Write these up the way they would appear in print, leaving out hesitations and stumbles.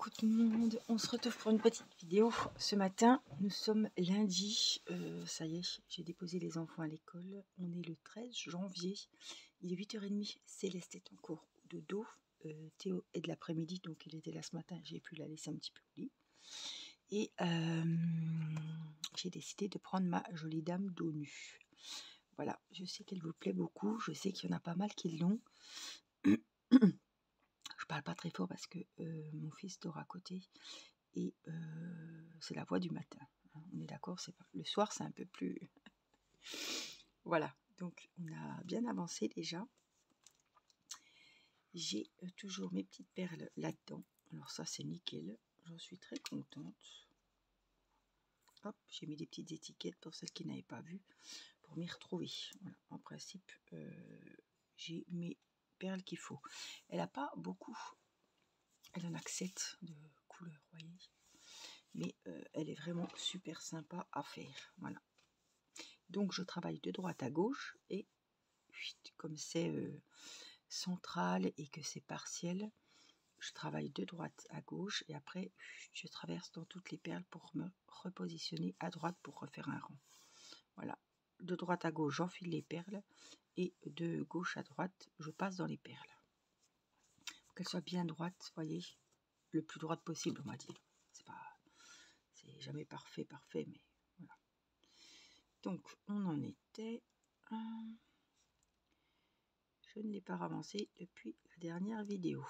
Coucou tout le monde, on se retrouve pour une petite vidéo. Ce matin, nous sommes lundi, ça y est, j'ai déposé les enfants à l'école. On est le 13 janvier, il est 8h30, Céleste est en cours de dos. Théo est de l'après-midi, donc il était là ce matin, j'ai pu la laisser un petit peu au lit. Et j'ai décidé de prendre ma jolie dame dos nu. Voilà, je sais qu'elle vous plaît beaucoup, je sais qu'il y en a pas mal qui l'ont. Je parle pas très fort parce que mon fils dort à côté et c'est la voix du matin. Hein, on est d'accord, c'est pas le soir, c'est un peu plus. Voilà, donc on a bien avancé déjà. J'ai toujours mes petites perles là-dedans. Alors ça, c'est nickel. J'en suis très contente. Hop, j'ai mis des petites étiquettes pour celles qui n'avaient pas vu pour m'y retrouver. Voilà, en principe, j'ai mes perles qu'il faut. Elle n'a pas beaucoup. Elle en a que 7 de couleurs, voyez. Mais elle est vraiment super sympa à faire. Voilà. Donc je travaille de droite à gauche et comme c'est central et que c'est partiel, je travaille de droite à gauche et après je traverse dans toutes les perles pour me repositionner à droite pour refaire un rang. Voilà. De droite à gauche, j'enfile les perles et de gauche à droite, je passe dans les perles. Pour qu'elles soient bien droites, voyez, le plus droite possible, on va dire. C'est jamais parfait, mais voilà. Donc, on en était. Je ne l'ai pas ravancé depuis la dernière vidéo.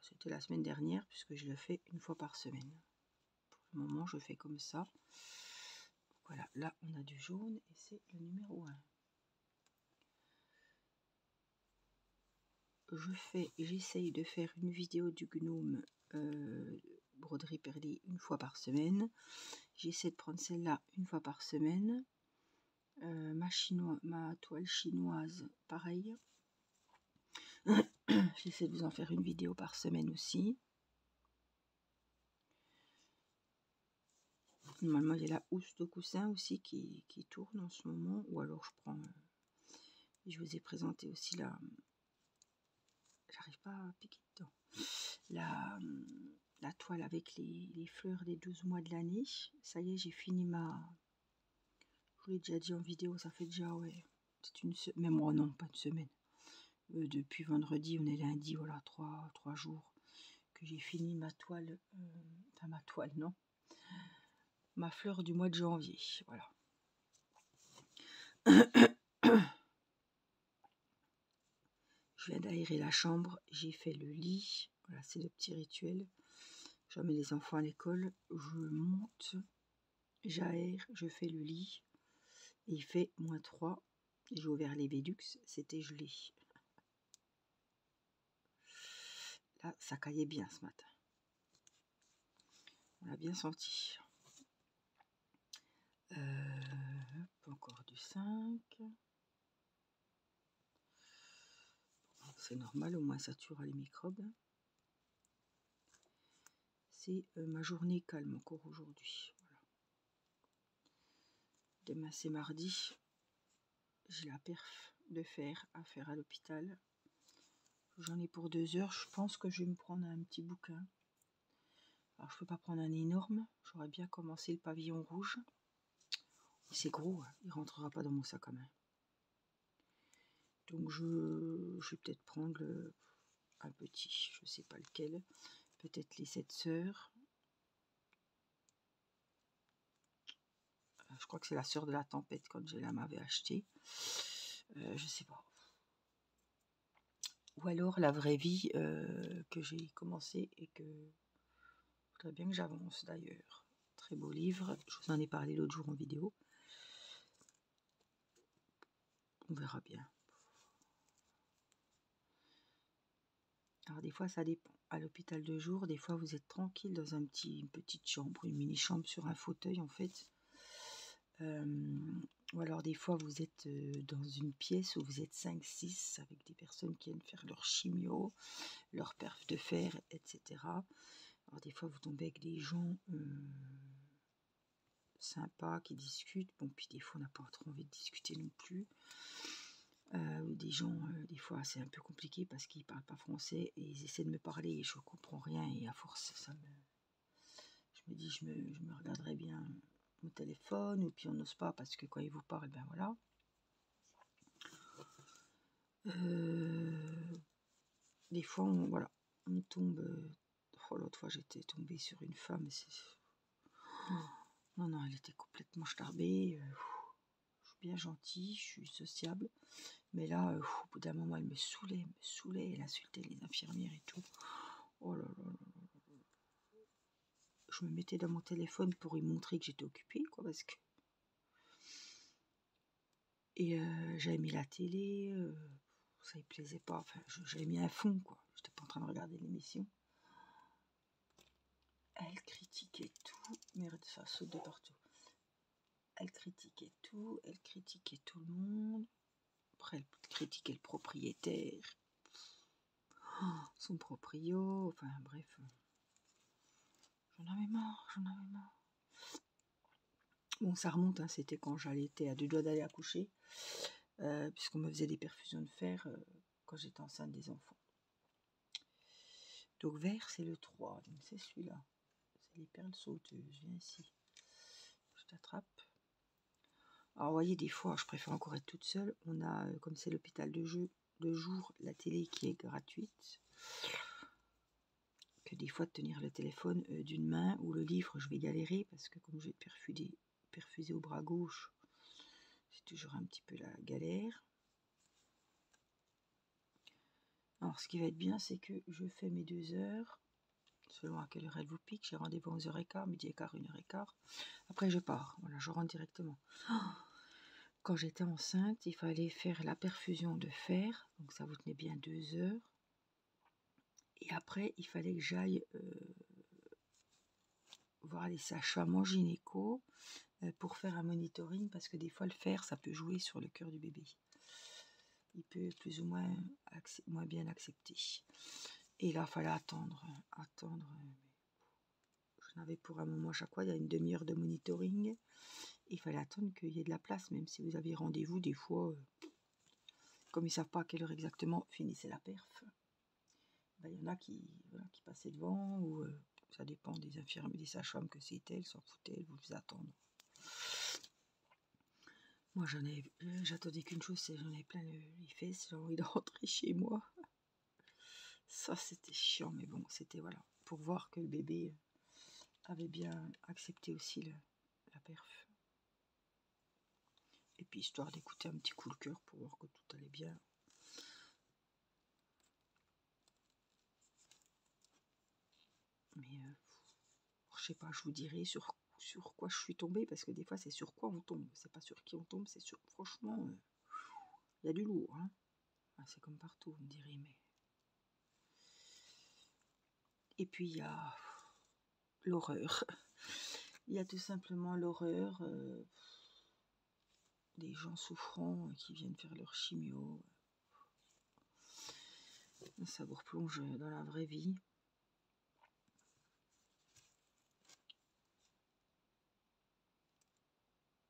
C'était la semaine dernière, puisque je le fais une fois par semaine. Pour le moment, je fais comme ça. Voilà, là, on a du jaune et c'est le numéro 1. J'essaye de faire une vidéo du gnome broderie perlée une fois par semaine. J'essaie de prendre celle-là une fois par semaine. Ma toile chinoise, pareil. J'essaie de vous en faire une vidéo par semaine aussi. Normalement, il y a la housse de coussin aussi qui tourne en ce moment. Ou alors, je prends... je vous ai présenté aussi la... J'arrive pas à piquer dedans. La toile avec les fleurs des 12 mois de l'année. Ça y est, j'ai fini ma... Je vous l'ai déjà dit en vidéo, ça fait déjà, ouais... C'est une semaine... Même moi, non, pas une semaine. Depuis vendredi, on est lundi, voilà, 3 jours que j'ai fini ma toile. Enfin, ma toile, non. Ma fleur du mois de janvier, voilà. Je viens d'aérer la chambre, j'ai fait le lit, voilà, c'est le petit rituel. Je mets les enfants à l'école, je monte, j'aère, je fais le lit, et il fait -3, j'ai ouvert les Velux, c'était gelé. Là, ça caillait bien ce matin. On l'a bien senti. Encore du 5. C'est normal, au moins ça tuera les microbes. C'est ma journée calme encore aujourd'hui. Voilà. Demain c'est mardi. J'ai la perf de fer à faire à l'hôpital. J'en ai pour 2 heures. Je pense que je vais me prendre un petit bouquin. Alors je ne peux pas prendre un énorme. J'aurais bien commencé le pavillon rouge. C'est gros, hein. Il ne rentrera pas dans mon sac à main. Donc je vais peut-être prendre un petit, je ne sais pas lequel. Peut-être les 7 sœurs. Je crois que c'est la sœur de la tempête quand je la m'avais acheté. Je sais pas. Ou alors la vraie vie que j'ai commencé et que je voudrais bien que j'avance d'ailleurs. Très beau livre. Je vous en ai parlé l'autre jour en vidéo. On verra bien. Alors des fois ça dépend. À l'hôpital de jour, des fois vous êtes tranquille dans une petite chambre, une mini-chambre sur un fauteuil en fait. Ou alors des fois vous êtes dans une pièce où vous êtes 5-6 avec des personnes qui viennent faire leur chimio, leur perf de fer, etc. Alors des fois vous tombez avec des gens sympas qui discutent. Bon, puis des fois on n'a pas trop envie de discuter non plus. Des gens, des fois, c'est un peu compliqué parce qu'ils parlent pas français et ils essaient de me parler et je comprends rien et à force, je me dis, je me regarderai bien mon téléphone ou puis on n'ose pas parce que quand ils vous parlent, ben voilà. Des fois, voilà, on tombe. L'autre fois, j'étais tombée sur une femme. Non, non, elle était complètement starbée. Je suis bien gentille, je suis sociable. Mais là, au bout d'un moment, elle me saoulait, elle insultait les infirmières et tout. Oh là là là là. Je me mettais dans mon téléphone pour lui montrer que j'étais occupée, quoi, parce que... Et j'avais mis la télé, ça lui plaisait pas. Enfin, j'avais mis un fond, quoi. J'étais pas en train de regarder l'émission. Elle critiquait tout. Merde, ça saute de partout. Elle critiquait tout le monde. Après, elle critiquait le propriétaire, son proprio, enfin bref. J'en avais marre. Bon, ça remonte, hein, c'était quand j'étais à 2 doigts d'aller accoucher, puisqu'on me faisait des perfusions de fer quand j'étais enceinte des enfants. Donc vert, c'est le 3, donc c'est celui-là. C'est les perles sauteuses, viens ici. Je t'attrape. Alors, vous voyez, des fois, je préfère encore être toute seule. On a, comme c'est l'hôpital de jour, la télé qui est gratuite. Que des fois, de tenir le téléphone d'une main ou le livre, je vais galérer parce que comme je vais perfusé au bras gauche, c'est toujours un petit peu la galère. Alors, ce qui va être bien, c'est que je fais mes 2 heures, selon à quelle heure elle vous pique. J'ai rendez-vous à 11h15, midi et quart, 1h15. Après, je pars. Voilà, je rentre directement. Quand j'étais enceinte, il fallait faire la perfusion de fer, donc ça vous tenait bien 2 heures. Et après, il fallait que j'aille voir les sages-femmes en gynéco pour faire un monitoring, parce que des fois, le fer, ça peut jouer sur le cœur du bébé. Il peut plus ou moins bien accepter. Et là, il fallait attendre. Je n'avais pour un moment à chaque fois, il y a une demi-heure de monitoring. Il fallait attendre qu'il y ait de la place, même si vous avez rendez-vous, des fois, comme ils ne savent pas à quelle heure exactement finissait la perf. Ben, il y en a qui passaient devant, ou ça dépend des infirmiers, des sages-femmes que c'était, elles s'en foutaient, elles vous attendre. Moi, j'attendais qu'une chose, c'est j'en avais plein les fesses, j'ai envie de rentrer chez moi. Ça, c'était chiant, mais bon, c'était voilà, pour voir que le bébé avait bien accepté aussi la perf. Et puis, histoire d'écouter un petit coup le cœur pour voir que tout allait bien. Mais, je sais pas, je vous dirai sur quoi je suis tombée, parce que des fois, c'est sur quoi on tombe. C'est pas sur qui on tombe, c'est sur... Franchement, il y a du lourd, hein. Ah, c'est comme partout, on dirait, mais... Et puis, il y a l'horreur. Il y a tout simplement l'horreur des gens souffrants qui viennent faire leur chimio. Ça vous replonge dans la vraie vie.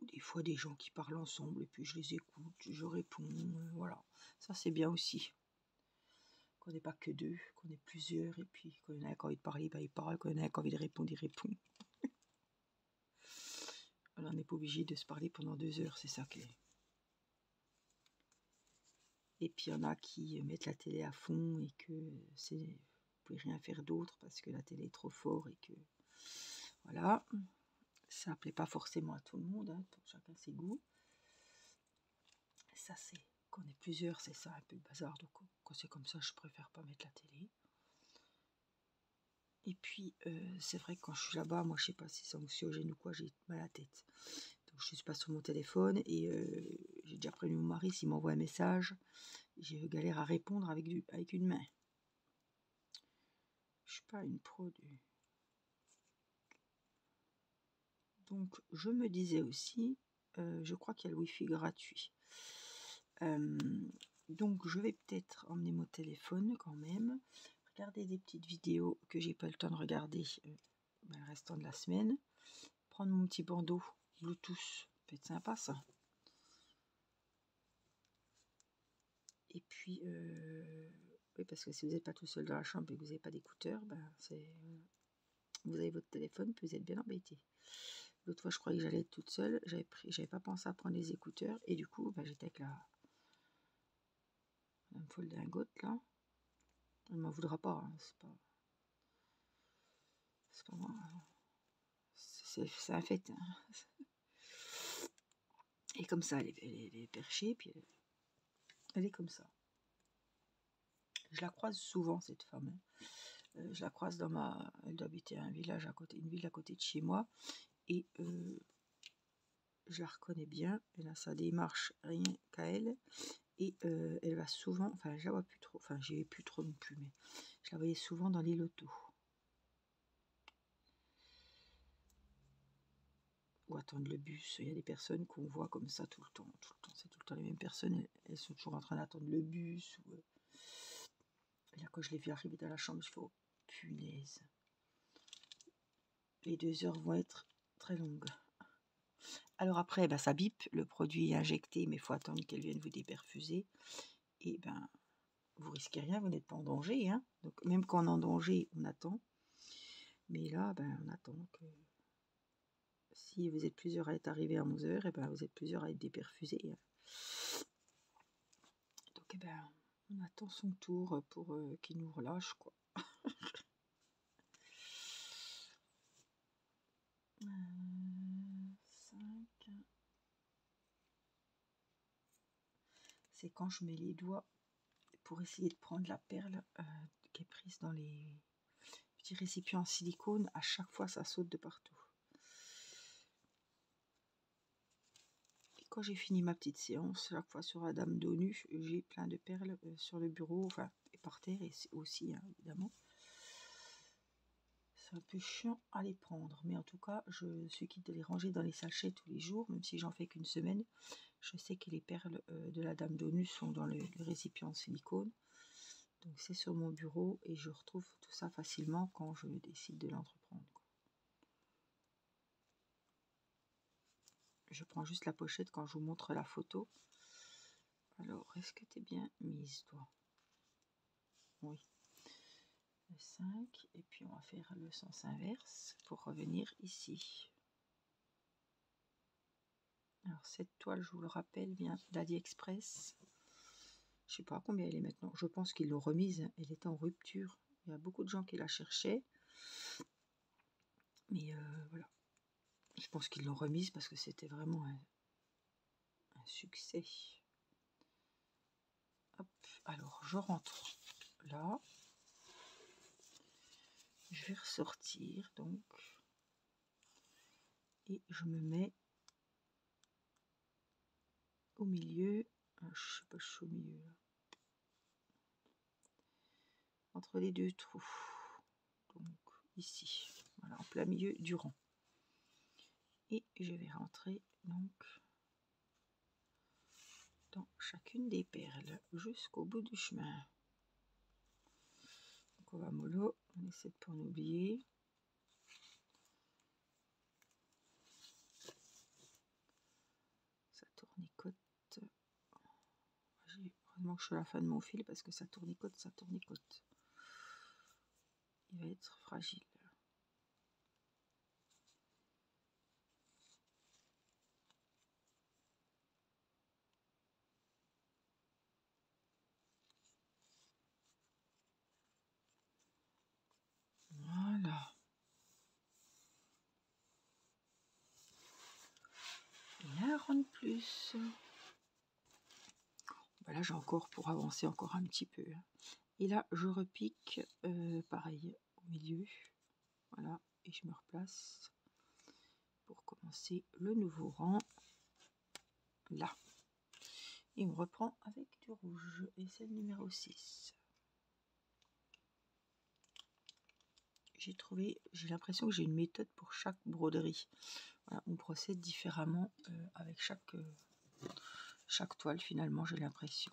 Des fois, des gens qui parlent ensemble et puis je les écoute, je réponds, voilà. Ça, c'est bien aussi. Qu'on n'est pas que 2, qu'on est plusieurs, et puis quand il y en a qui a envie de parler, ben, il parle, quand il y en a qui a envie de répondre, il répond. Voilà, on n'est pas obligé de se parler pendant 2 heures, c'est ça qui est. Et puis il y en a qui mettent la télé à fond et que vous pouvez rien faire d'autre parce que la télé est trop fort et que voilà, ça ne plaît pas forcément à tout le monde, hein, pour chacun ses goûts. Ça, c'est quand on est plusieurs, c'est ça un peu le bazar. Donc quand c'est comme ça, je préfère pas mettre la télé. Et puis c'est vrai que quand je suis là-bas, moi je sais pas si c'est anxiogène ou quoi, j'ai mal à la tête. Donc je suis pas sur mon téléphone et j'ai déjà prévenu mon mari s'il m'envoie un message. J'ai galère à répondre avec une main. Je suis pas une pro du... Donc je me disais aussi, je crois qu'il y a le wifi gratuit. Donc je vais peut-être emmener mon téléphone quand même, regarder des petites vidéos que j'ai pas le temps de regarder le restant de la semaine, prendre mon petit bandeau Bluetooth, ça peut être sympa ça. Et puis, oui, parce que si vous n'êtes pas tout seul dans la chambre et que vous n'avez pas d'écouteurs, ben, vous avez votre téléphone, puis vous êtes bien embêté. L'autre fois, je croyais que j'allais être toute seule. J'avais pas pensé à prendre les écouteurs. Et du coup, ben, j'étais avec la folle dingote, là. Elle m'en voudra pas. Hein, c'est pas moi. C'est un fait. Hein. Et comme ça, elle est perchée, puis elle est comme ça. Je la croise souvent, cette femme. Hein. Je la croise elle doit habiter un village à côté, une ville à côté de chez moi. Et je la reconnais bien. Elle a sa démarche rien qu'à elle. Et elle va souvent, enfin je la vois plus trop, enfin j'y vais plus trop non plus, mais je la voyais souvent dans les lotos. Ou attendre le bus. Il y a des personnes qu'on voit comme ça tout le temps. C'est tout le temps les mêmes personnes. Elles sont toujours en train d'attendre le bus. Et là, quand je l'ai vu arriver dans la chambre, je fais oh punaise. Les 2 heures vont être très longues. Alors après, ben, ça bip, le produit est injecté, mais il faut attendre qu'elle vienne vous déperfuser. Et ben, vous risquez rien, vous n'êtes pas en danger. Hein. Donc même quand on est en danger, on attend. Mais là, ben, on attend que... Si vous êtes plusieurs à être arrivés à 11 heures, et ben vous êtes plusieurs à être déperfusés. Donc eh ben, on attend son tour pour qu'il nous relâche, quoi. 5. C'est quand je mets les doigts pour essayer de prendre la perle qui est prise dans les petits récipients en silicone. À chaque fois, ça saute de partout. Et quand j'ai fini ma petite séance, chaque fois sur la dame dos nue, j'ai plein de perles sur le bureau, enfin, et par terre et aussi, hein, évidemment. C'est un peu chiant à les prendre, mais en tout cas, je suis quitte de les ranger dans les sachets tous les jours, même si j'en fais qu'une semaine. Je sais que les perles de la dame d'ONU sont dans le récipient en silicone. Donc c'est sur mon bureau et je retrouve tout ça facilement quand je décide de l'entreprendre. Je prends juste la pochette quand je vous montre la photo. Alors, est-ce que tu es bien mise, toi? Oui. Le 5, et puis on va faire le sens inverse pour revenir ici. Alors cette toile, je vous le rappelle, vient d'AliExpress. Je ne sais pas combien elle est maintenant. Je pense qu'ils l'ont remise. Elle était en rupture. Il y a beaucoup de gens qui la cherchaient. Mais voilà. Je pense qu'ils l'ont remise parce que c'était vraiment un succès. Hop. Alors je rentre là. Je vais ressortir donc. Et je me mets au milieu. Je ne sais pas, je suis au milieu là. Entre les deux trous. Donc ici. Voilà, en plein milieu du rang. Et je vais rentrer donc dans chacune des perles jusqu'au bout du chemin. Donc on va mollo, on essaie de pas en oublier. Ça tournicote. Heureusement que je suis à la fin de mon fil parce que ça tournicote, ça tournicote. Il va être fragile. Voilà. Et un rang de plus. Voilà, j'ai encore pour avancer encore un petit peu. Et là, je repique pareil au milieu. Voilà, et je me replace pour commencer le nouveau rang. Là. Et on reprend avec du rouge. Et c'est le numéro 6. J'ai l'impression que j'ai une méthode pour chaque broderie. Voilà, on procède différemment avec chaque toile finalement, j'ai l'impression.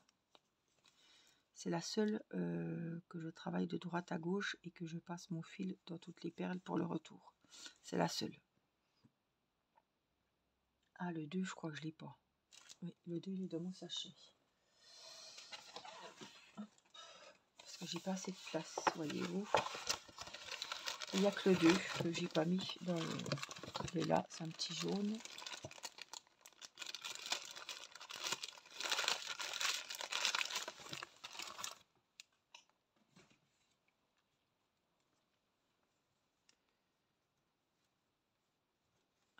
C'est la seule que je travaille de droite à gauche et que je passe mon fil dans toutes les perles pour le retour. C'est la seule. Ah, le 2, je crois que je l'ai pas. Oui, le 2, il est dans mon sachet. J'ai pas assez de place, voyez-vous. Il n'y a que le 2 que j'ai pas mis dans le... Et là, c'est un petit jaune.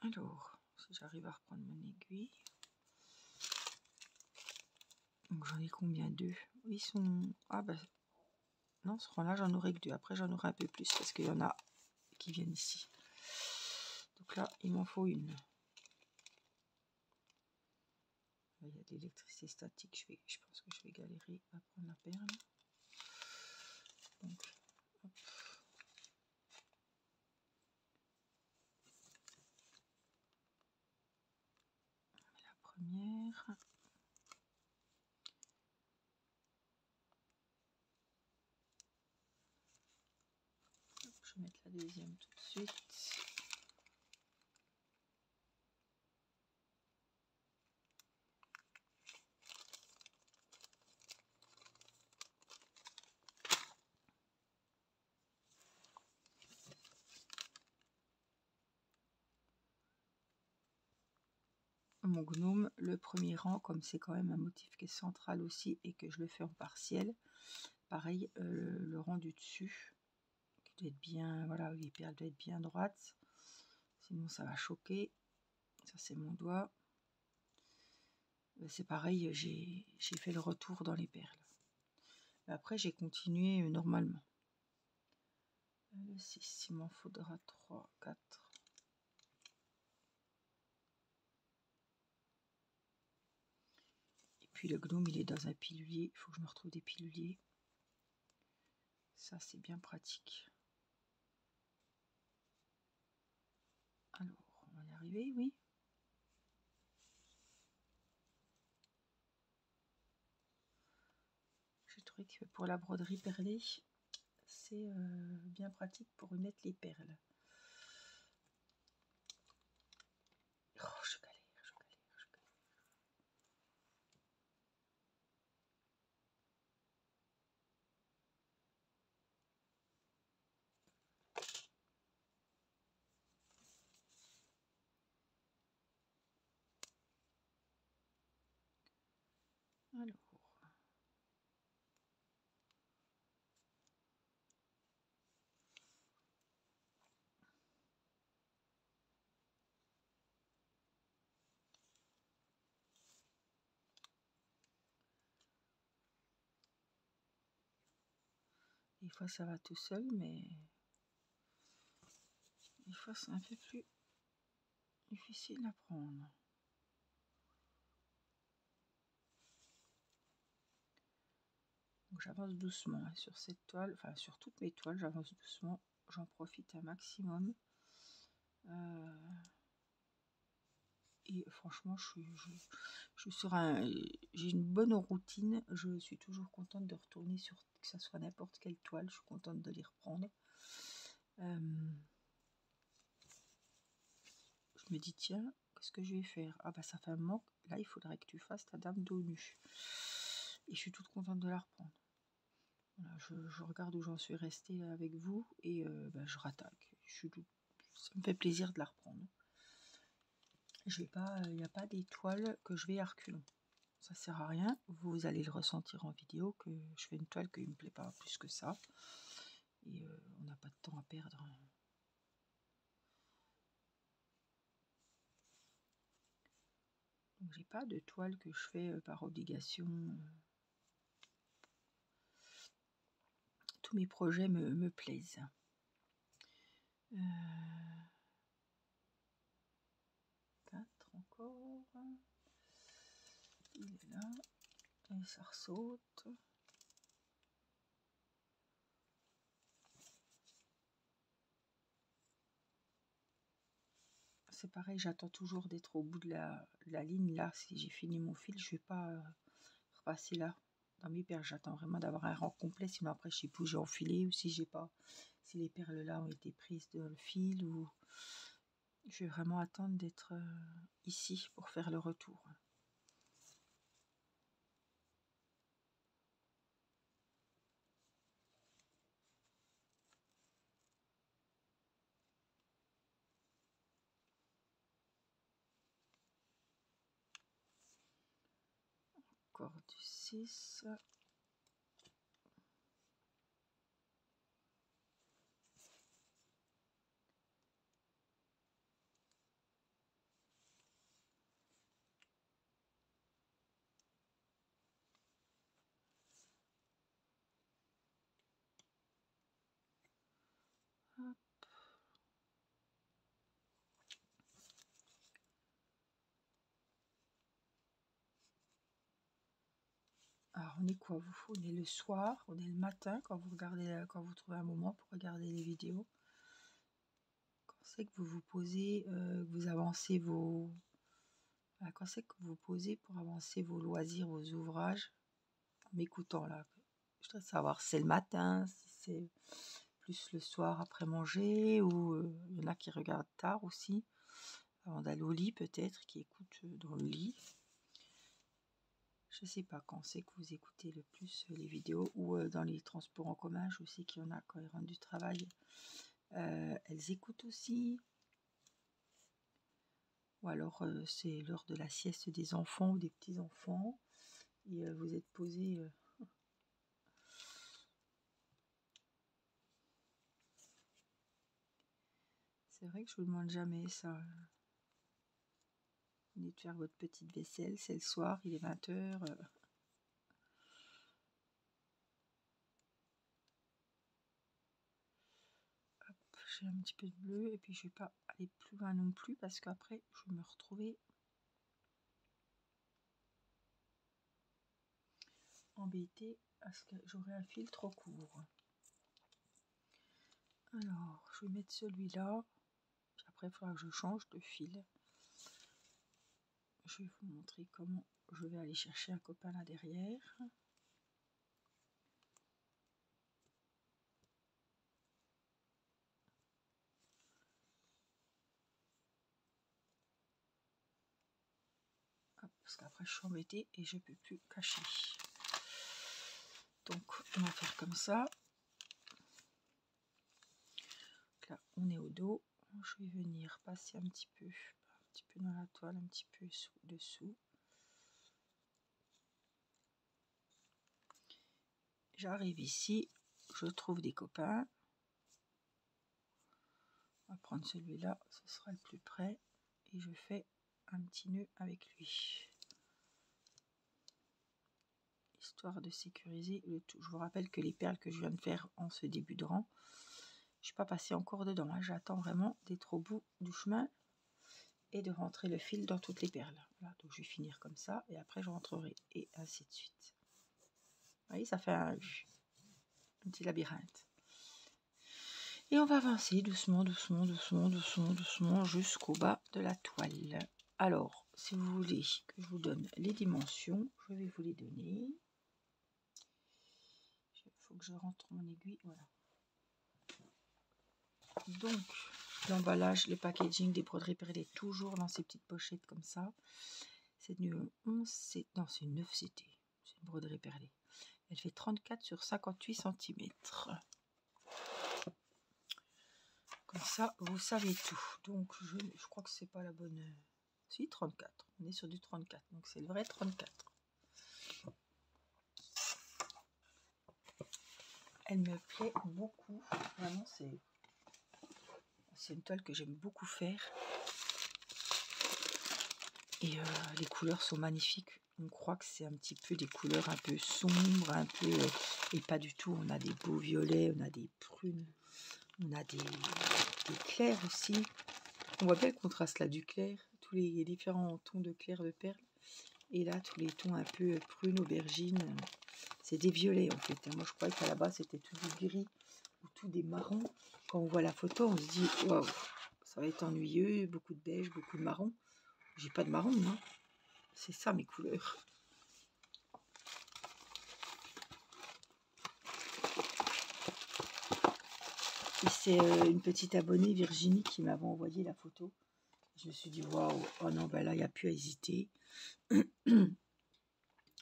Alors, si j'arrive à reprendre mon aiguille. Donc j'en ai combien? 2. Ils sont... Ah ben... Non, ce rang-là, j'en aurai que 2. Après, j'en aurai un peu plus parce qu'il y en a qui viennent ici. Donc là, il m'en faut une. Il y a de l'électricité statique. Je pense que je vais galérer à prendre la perle. Donc, hop. La première. Je vais mettre la deuxième tout de suite. Mon gnome, le premier rang, comme c'est quand même un motif qui est central aussi et que je le fais en partiel, pareil, le rang du dessus, qui doit être bien, voilà, les perles doivent être bien droites, sinon ça va choquer. Ça c'est mon doigt. C'est pareil, j'ai fait le retour dans les perles. Après j'ai continué normalement. Le 6, il m'en faudra 3, 4. Puis le gnome, il est dans un pilulier. Il faut que je me retrouve des piluliers. Ça, c'est bien pratique. Alors, on va y arriver, oui. J'ai trouvé que pour la broderie perlée, c'est bien pratique pour mettre les perles. Oh, je galère. Alors, des fois ça va tout seul, mais des fois c'est un peu plus difficile à prendre. Donc j'avance doucement hein, sur cette toile, enfin sur toutes mes toiles, j'avance doucement, j'en profite un maximum. Et franchement, je suis sur j'ai une bonne routine. Je suis toujours contente de retourner sur que ça soit n'importe quelle toile. Je suis contente de les reprendre. Je me dis tiens, qu'est-ce que je vais faire? Ah bah ça fait un manque. Là, il faudrait que tu fasses ta dame dos nue. Et je suis toute contente de la reprendre. Voilà, je regarde où j'en suis restée avec vous et bah, je rattaque. Ça me fait plaisir de la reprendre. Je vais pas, il n'y a pas des toiles que je vais à reculons. Ça sert à rien, vous allez le ressentir en vidéo que je fais une toile qui ne me plaît pas plus que ça. Et on n'a pas de temps à perdre. Donc j'ai pas de toile que je fais par obligation. Tous mes projets me plaisent. 4 encore. Il est là. Et ça ressaute. C'est pareil, j'attends toujours d'être au bout de la ligne. Là, si j'ai fini mon fil, je vais pas repasser là dans mes perles. J'attends vraiment d'avoir un rang complet, sinon après je sais plus où j'ai enfilé ou si j'ai pas, si les perles là ont été prises dans le fil ou je vais vraiment attendre d'être ici pour faire le retour. Alors, du 6. Hop. Alors, on est quoi, vous? On est le soir, on est le matin, quand vous regardez, quand vous trouvez un moment pour regarder les vidéos. Quand c'est que vous vous posez, que vous avancez vos... Voilà, quand c'est que vous vous posez pour avancer vos loisirs, vos ouvrages, en m'écoutant là. Je voudrais savoir si c'est le matin, si c'est plus le soir après manger, ou il y en a qui regardent tard aussi, avant d'aller au lit peut-être, qui écoutent dans le lit. Je sais pas quand c'est que vous écoutez le plus les vidéos, ou dans les transports en commun. Je sais qu'il y en a quand ils rentrent du travail, elles écoutent aussi. Ou alors c'est l'heure de la sieste des enfants ou des petits-enfants, et vous êtes posé. C'est vrai que je vous demande jamais ça. Vous venez de faire votre petite vaisselle, c'est le soir, il est 20h. J'ai un petit peu de bleu, et puis je vais pas aller plus loin non plus parce qu'après je vais me retrouver embêtée parce que j'aurai un fil trop court. Alors je vais mettre celui-là, puis après il faudra que je change de fil. Je vais vous montrer comment je vais aller chercher un copain là derrière. Hop, parce qu'après je suis embêtée et je peux plus cacher. Donc on va faire comme ça. Donc là on est au dos. Je vais venir passer un petit peu dans la toile, un petit peu dessous. J'arrive ici, je trouve des copains. On va prendre celui-là, ce sera le plus près, et je fais un petit nœud avec lui, histoire de sécuriser le tout. Je vous rappelle que les perles que je viens de faire en ce début de rang, je ne suis pas passée encore dedans, hein. J'attends vraiment d'être au bout du chemin et de rentrer le fil dans toutes les perles. Voilà, donc je vais finir comme ça, et après je rentrerai, et ainsi de suite. Vous voyez, ça fait un petit labyrinthe. Et on va avancer doucement, doucement, doucement, doucement, doucement jusqu'au bas de la toile. Alors, si vous voulez que je vous donne les dimensions, je vais vous les donner. Il faut que je rentre mon aiguille, voilà. Donc, l'emballage, le packaging des broderies perlées, toujours dans ces petites pochettes comme ça. C'est du 11, non, c'est 9 CT. C'est une broderie perlée. Elle fait 34 sur 58 cm. Comme ça, vous savez tout. Donc, je crois que c'est pas la bonne... Si, 34. On est sur du 34. Donc, c'est le vrai 34. Elle me plaît beaucoup. Vraiment, c'est une toile que j'aime beaucoup faire. Et les couleurs sont magnifiques. On croit que c'est un petit peu des couleurs un peu sombres, un peu... et pas du tout. On a des beaux violets, on a des prunes, on a des clairs aussi. On voit bien le contraste là du clair, tous les différents tons de clair de perles. Et là, tous les tons un peu prune, aubergine. C'est des violets en fait. Moi, je croyais qu'à la base, c'était tout du gris ou tout des marrons. Quand on voit la photo, on se dit, waouh, ça va être ennuyeux, beaucoup de beige, beaucoup de marron. J'ai pas de marron, non. C'est ça mes couleurs. Et c'est une petite abonnée, Virginie, qui m'avait envoyé la photo. Je me suis dit, waouh, oh non, ben là, il n'y a plus à hésiter.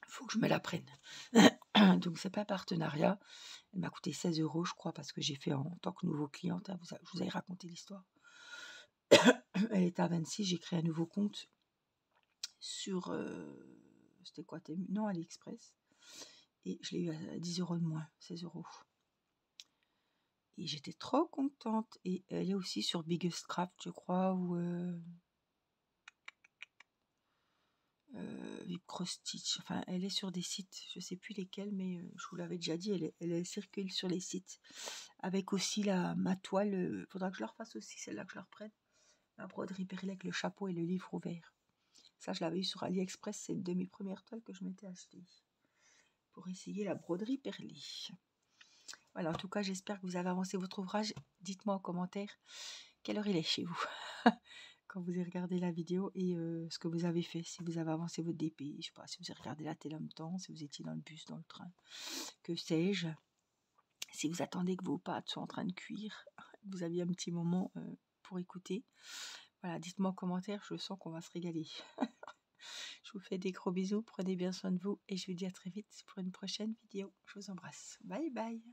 Faut que je me la prenne. Donc, c'est pas un partenariat. Elle m'a coûté 16 €, je crois, parce que j'ai fait en tant que nouveau cliente. Hein, je vous avais raconté l'histoire. Elle était à 26, j'ai créé un nouveau compte sur c'était quoi, non, AliExpress. Et je l'ai eu à 10 € de moins, 16 €. Et j'étais trop contente. Et elle est aussi sur Biggest Craft, je crois, ou Cross Stitch. Enfin, elle est sur des sites, je sais plus lesquels, mais je vous l'avais déjà dit, elle circule sur les sites. Avec aussi ma toile, faudra que je leur fasse aussi, celle-là que je leur prenne. Ma broderie perlée avec le chapeau et le livre ouvert. Ça, je l'avais eu sur AliExpress, c'est une de mes premières toiles que je m'étais achetée. Pour essayer la broderie perlée. Voilà, en tout cas, j'espère que vous avez avancé votre ouvrage. Dites-moi en commentaire quelle heure il est chez vous quand vous avez regardé la vidéo et ce que vous avez fait, si vous avez avancé votre DP, je sais pas, si vous avez regardé la télé en même temps, si vous étiez dans le bus, dans le train, que sais-je, si vous attendez que vos pâtes soient en train de cuire, vous aviez un petit moment pour écouter. Voilà, dites-moi en commentaire, je sens qu'on va se régaler. Je vous fais des gros bisous, prenez bien soin de vous et je vous dis à très vite pour une prochaine vidéo. Je vous embrasse. Bye bye.